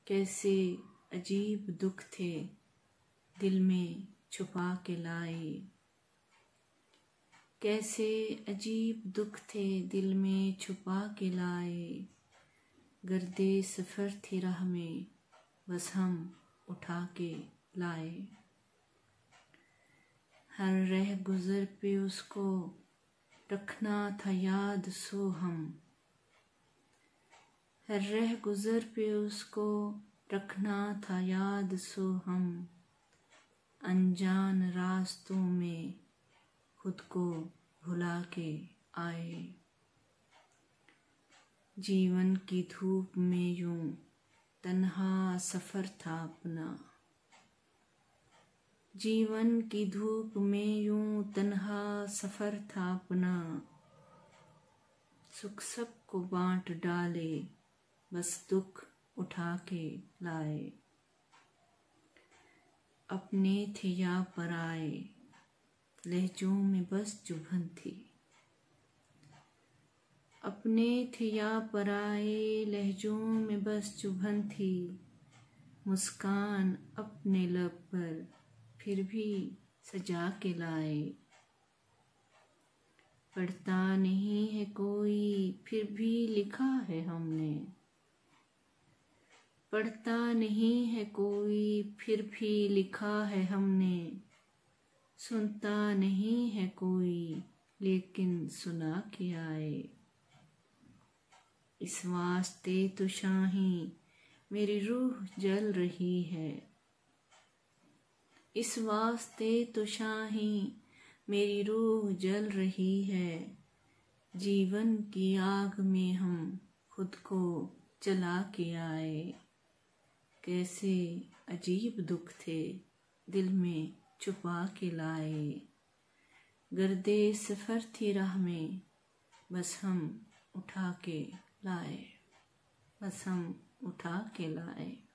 कैसे अजीब दुख थे दिल में छुपा के लाए। कैसे अजीब दुख थे दिल में छुपा के लाए। गर्दे सफ़र थी राह में बस हम उठा के लाए। हर रह गुज़र पे उसको रखना था याद सो हम। हर रह गुज़र पे उसको रखना था याद सो हम। अनजान रास्तों में खुद को भुला के आए। जीवन की धूप में यूं तन्हा सफ़र था अपना। जीवन की धूप में यूं तन्हा सफ़र था अपना। सुख सबको बांट डाले बस दुख उठा के लाए। अपने थे या पराए लहजों में बस चुभन थी। अपने थे या पराए लहजों में बस चुभन थी। मुस्कान अपने लब पर फिर भी सजा के लाए। पढ़ता नहीं है कोई फिर भी लिखा है हमने। पढ़ता नहीं है कोई फिर भी लिखा है हमने। सुनता नहीं है कोई लेकिन सुना के आए। इस वास्ते तो शाही मेरी रूह जल रही है। इस वास्ते तो शाही मेरी रूह जल रही है। जीवन की आग में हम खुद को जला के आए। कैसे अजीब दुख थे दिल में छुपा के लाए। गर्दे सफ़र थी राह में बस हम उठा के लाए। बस हम उठा के लाए।